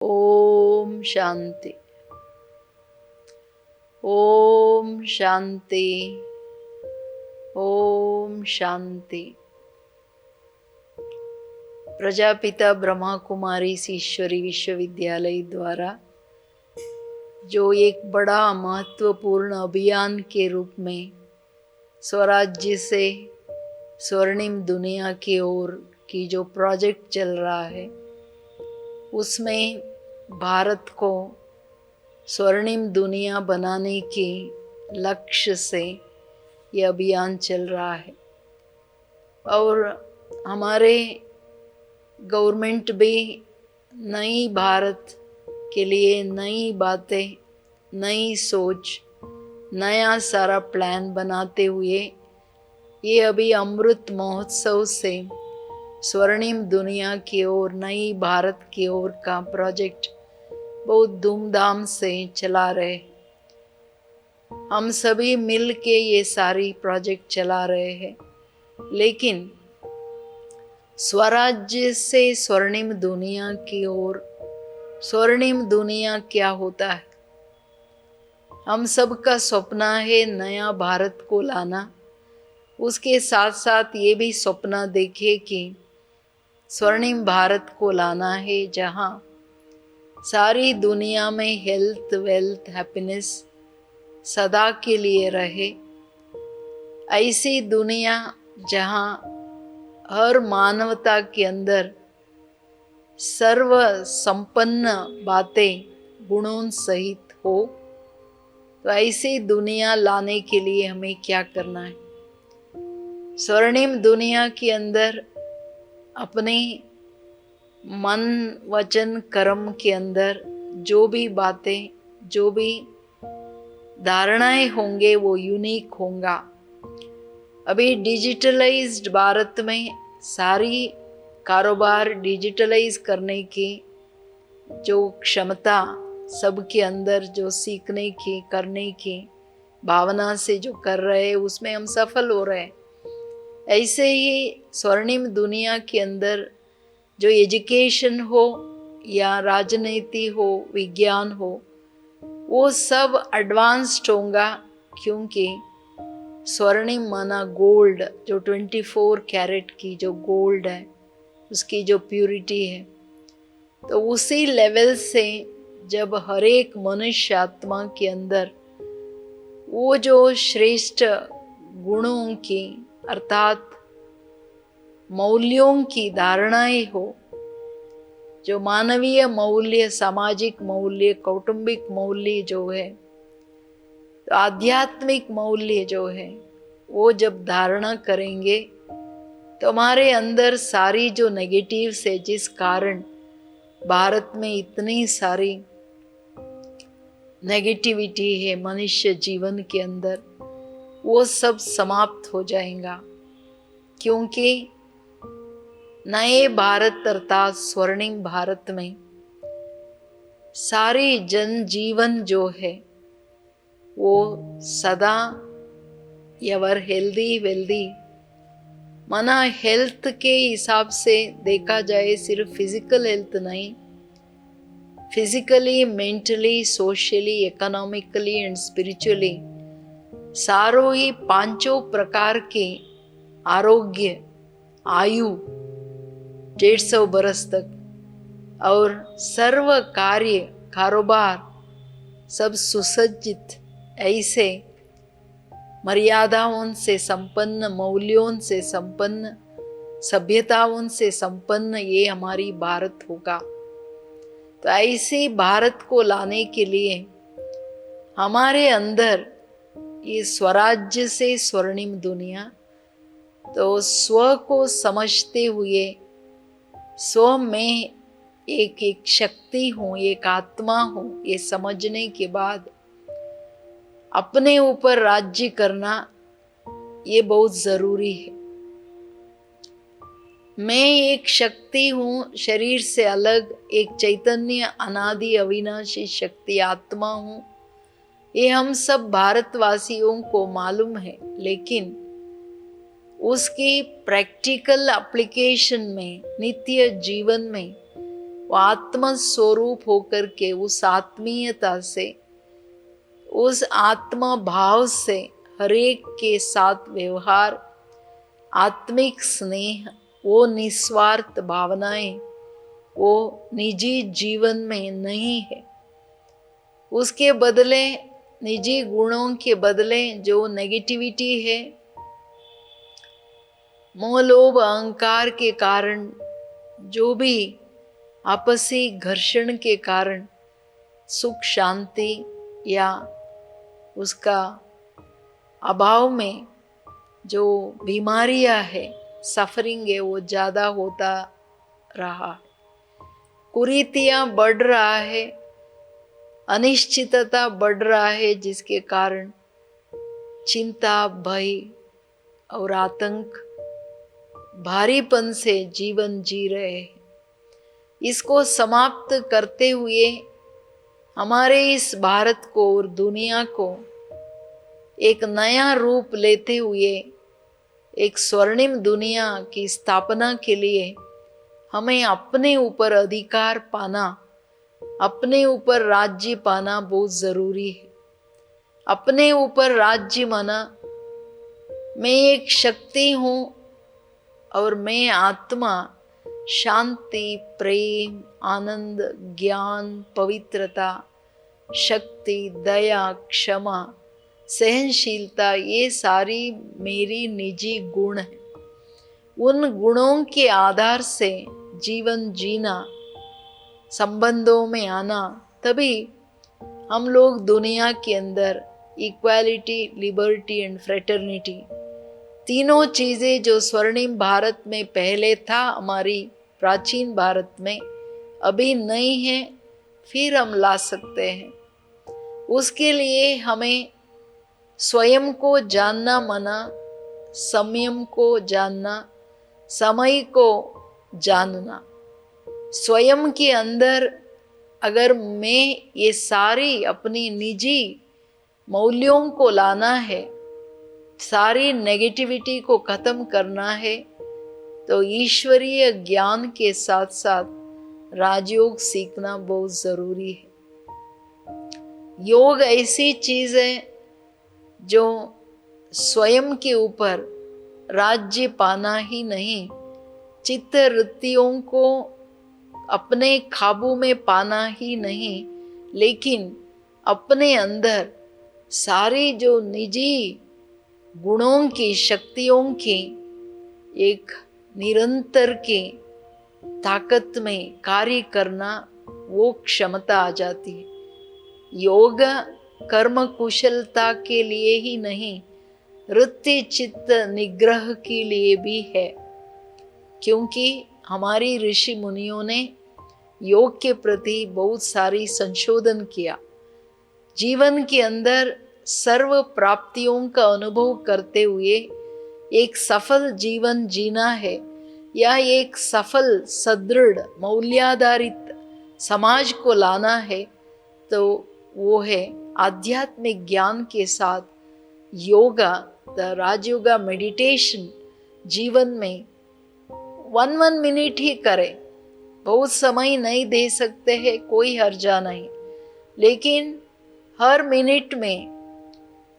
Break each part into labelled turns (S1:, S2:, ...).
S1: ओम शांति। ओम शांति। ओम शांति। प्रजापिता ब्रह्मा कुमारी ईश्वरी विश्वविद्यालय द्वारा जो एक बड़ा महत्वपूर्ण अभियान के रूप में स्वराज्य से स्वर्णिम दुनिया की ओर की जो प्रोजेक्ट चल रहा है, उसमें भारत को स्वर्णिम दुनिया बनाने के लक्ष्य से ये अभियान चल रहा है। और हमारे गवर्नमेंट भी नई भारत के लिए नई बातें, नई सोच, नया सारा प्लान बनाते हुए ये अभी अमृत महोत्सव से स्वर्णिम दुनिया की ओर, नई भारत की ओर का प्रोजेक्ट बहुत धूमधाम से चला रहे। हम सभी मिल के ये सारी प्रोजेक्ट चला रहे हैं, लेकिन स्वराज्य से स्वर्णिम दुनिया की ओर, स्वर्णिम दुनिया क्या होता है? हम सबका सपना है नया भारत को लाना। उसके साथ साथ ये भी सपना देखे कि स्वर्णिम भारत को लाना है जहाँ सारी दुनिया में हेल्थ, वेल्थ, हैप्पीनेस सदा के लिए रहे। ऐसी दुनिया जहाँ हर मानवता के अंदर सर्व संपन्न बातें गुणों सहित हो। तो ऐसी दुनिया लाने के लिए हमें क्या करना है? स्वर्णिम दुनिया के अंदर अपने मन, वचन, कर्म के अंदर जो भी बातें, जो भी धारणाएं होंगे वो यूनिक होगा। अभी डिजिटलाइज्ड भारत में सारी कारोबार डिजिटलाइज करने की जो क्षमता सबके अंदर, जो सीखने की, करने की भावना से जो कर रहे हैं, उसमें हम सफल हो रहे हैं। ऐसे ही स्वर्णिम दुनिया के अंदर जो एजुकेशन हो या राजनीति हो, विज्ञान हो, वो सब एडवांस्ड होगा, क्योंकि स्वर्णिम माना गोल्ड, जो 24 कैरेट की जो गोल्ड है, उसकी जो प्यूरिटी है। तो उसी लेवल से जब हर एक मनुष्य आत्मा के अंदर वो जो श्रेष्ठ गुणों की अर्थात मौल्यों की धारणाएं हो, जो मानवीय मौल्य, सामाजिक मौल्य, कौटुंबिक मौल्य जो है, तो आध्यात्मिक मौल्य जो है, वो जब धारणा करेंगे तो हमारे अंदर सारी जो नेगेटिव से, जिस कारण भारत में इतनी सारी नेगेटिविटी है मनुष्य जीवन के अंदर, वो सब समाप्त हो जाएगा। क्योंकि नए भारत अर्थात स्वर्णिम भारत में सारी जनजीवन जो है वो सदा एवर हेल्दी, वेल्दी, माना हेल्थ के हिसाब से देखा जाए, सिर्फ फिजिकल हेल्थ नहीं, physically, mentally, socially, economically and spiritually सारों ही पांचों प्रकार के आरोग्य, आयु 150 बरस तक, और सर्व कार्य, कारोबार सब सुसज्जित, ऐसे मर्यादाओं से संपन्न, मौल्यों से संपन्न, सभ्यताओं से संपन्न ये हमारी भारत होगा। तो ऐसे भारत को लाने के लिए हमारे अंदर ये स्वराज्य से स्वर्णिम दुनिया, तो स्व को समझते हुए, स्व में एक एक शक्ति हूँ, एक आत्मा हूँ, ये समझने के बाद अपने ऊपर राज्य करना ये बहुत जरूरी है। मैं एक शक्ति हूँ, शरीर से अलग एक चैतन्य, अनादि, अविनाशी शक्ति आत्मा हूँ, ये हम सब भारतवासियों को मालूम है। लेकिन उसकी प्रैक्टिकल एप्लीकेशन में, नित्य जीवन में वो आत्म स्वरूप होकर के उस आत्मीयता से, उस आत्मा भाव से हरेक के साथ व्यवहार, आत्मिक स्नेह, वो निस्वार्थ भावनाएं वो निजी जीवन में नहीं है। उसके बदले, निजी गुणों के बदले जो नेगेटिविटी है, मोह लोभ अहंकार के कारण, जो भी आपसी घर्षण के कारण सुख शांति या उसका अभाव में जो बीमारियां है, सफरिंग है, वो ज़्यादा होता रहा। कुरीतियाँ बढ़ रहा है, अनिश्चितता बढ़ रहा है, जिसके कारण चिंता, भय और आतंक, भारीपन से जीवन जी रहे हैं। इसको समाप्त करते हुए हमारे इस भारत को और दुनिया को एक नया रूप लेते हुए एक स्वर्णिम दुनिया की स्थापना के लिए हमें अपने ऊपर अधिकार पाना, अपने ऊपर राज्य पाना बहुत ज़रूरी है। अपने ऊपर राज्य माना मैं एक शक्ति हूँ और मैं आत्मा शांति, प्रेम, आनंद, ज्ञान, पवित्रता, शक्ति, दया, क्षमा, सहनशीलता, ये सारी मेरी निजी गुण हैं। उन गुणों के आधार से जीवन जीना, संबंधों में आना, तभी हम लोग दुनिया के अंदर इक्वालिटी, लिबर्टी एंड फ्रेटर्निटी, तीनों चीज़ें जो स्वर्णिम भारत में पहले था, हमारी प्राचीन भारत में अभी नहीं है, फिर हम ला सकते हैं। उसके लिए हमें स्वयं को जानना मना, संयम को जानना, समय को जानना। स्वयं के अंदर अगर मैं ये सारी अपनी निजी मूल्यों को लाना है, सारी नेगेटिविटी को ख़त्म करना है, तो ईश्वरीय ज्ञान के साथ साथ राजयोग सीखना बहुत ज़रूरी है। योग ऐसी चीज़ है जो स्वयं के ऊपर राज्य पाना ही नहीं, चित्त वृत्तियों को अपने काबू में पाना ही नहीं, लेकिन अपने अंदर सारी जो निजी गुणों की, शक्तियों की एक निरंतर की ताकत में कार्य करना, वो क्षमता आ जाती है। योग कर्म कुशलता के लिए ही नहीं, वृत्ति चित्त निग्रह के लिए भी है, क्योंकि हमारी ऋषि मुनियों ने योग के प्रति बहुत सारी संशोधन किया। जीवन के अंदर सर्व प्राप्तियों का अनुभव करते हुए एक सफल जीवन जीना है, या एक सफल, सदृढ़, मूल्याधारित समाज को लाना है, तो वो है आध्यात्मिक ज्ञान के साथ योगा, द राजयोगा मेडिटेशन जीवन में 1 मिनट ही करें। बहुत समय नहीं दे सकते हैं, कोई हर्जा नहीं, लेकिन हर मिनट में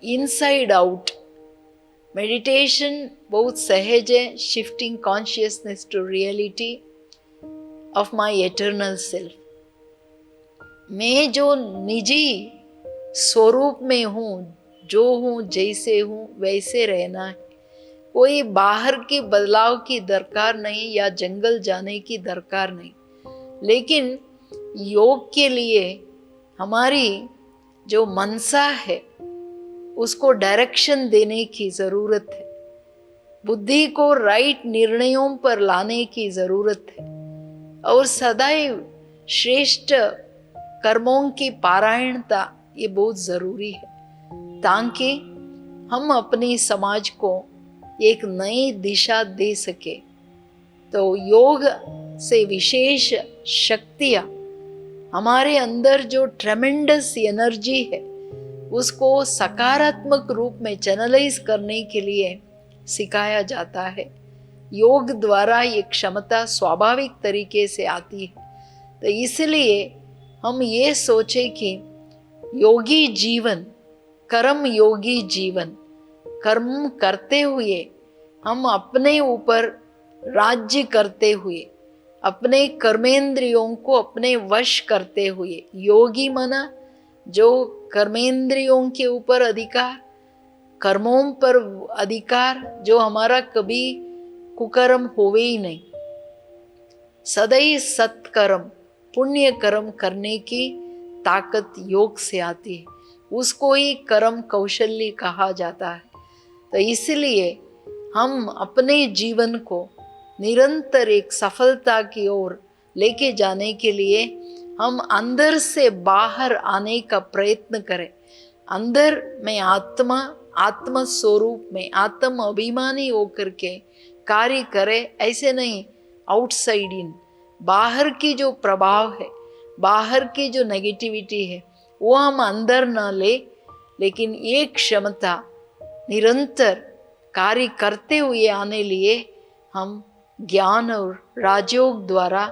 S1: इनसाइड आउट मेडिटेशन बहुत सहज है। Shifting consciousness to reality of my eternal self. मैं जो निजी स्वरूप में हूँ, जो हूँ, जैसे हूँ वैसे रहना है। कोई बाहर के बदलाव की दरकार नहीं, या जंगल जाने की दरकार नहीं, लेकिन योग के लिए हमारी जो मनसा है उसको डायरेक्शन देने की ज़रूरत है। बुद्धि को राइट निर्णयों पर लाने की ज़रूरत है, और सदैव श्रेष्ठ कर्मों की पारायणता ये बहुत ज़रूरी है, ताकि हम अपनी समाज को एक नई दिशा दे सके। तो योग से विशेष शक्तियाँ, हमारे अंदर जो ट्रेमेंडस एनर्जी है उसको सकारात्मक रूप में चैनलाइज करने के लिए सिखाया जाता है। योग द्वारा ये क्षमता स्वाभाविक तरीके से आती है। तो इसलिए हम ये सोचे कि योगी जीवन, कर्म योगी जीवन, कर्म करते हुए हम अपने ऊपर राज्य करते हुए, अपने कर्मेंद्रियों को अपने वश करते हुए, योगी मना जो कर्मेंद्रियों के ऊपर अधिकार, कर्मों पर अधिकार, जो हमारा कभी कुकर्म होवे ही नहीं, सदैव सत्कर्म पुण्य कर्म करने की ताकत योग से आती है, उसको ही कर्म कौशल्य कहा जाता है। तो इसलिए हम अपने जीवन को निरंतर एक सफलता की ओर लेके जाने के लिए हम अंदर से बाहर आने का प्रयत्न करें। अंदर में आत्म स्वरूप में आत्म अभिमानी होकर के कार्य करें, ऐसे नहीं आउटसाइड इन। बाहर की जो प्रभाव है, बाहर की जो नेगेटिविटी है, वो हम अंदर ना ले, लेकिन ये क्षमता निरंतर कार्य करते हुए आने लिए हम ज्ञान और राजयोग द्वारा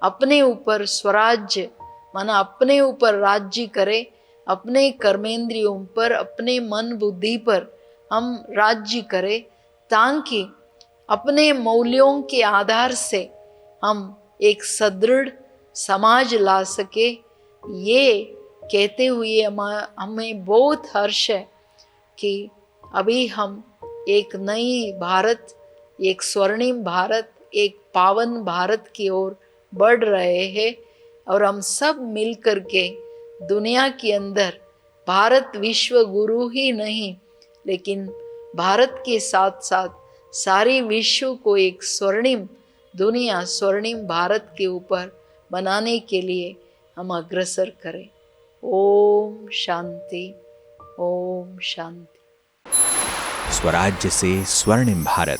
S1: अपने ऊपर स्वराज्य माना अपने ऊपर राज्य करें, अपने कर्मेंद्रियों पर, अपने मन बुद्धि पर हम राज्य करें, ताकि अपने मूल्यों के आधार से हम एक सदृढ़ समाज ला सके। ये कहते हुए हमें बहुत हर्ष है कि अभी हम एक नई भारत, एक स्वर्णिम भारत, एक पावन भारत की ओर बढ़ रहे हैं। और हम सब मिलकर के दुनिया के अंदर भारत विश्व गुरु ही नहीं, लेकिन भारत के साथ साथ सारी विश्व को एक स्वर्णिम दुनिया, स्वर्णिम भारत के ऊपर बनाने के लिए हम अग्रसर करें। ओम शांति, ओम शांति।
S2: स्वराज्य से स्वर्णिम भारत।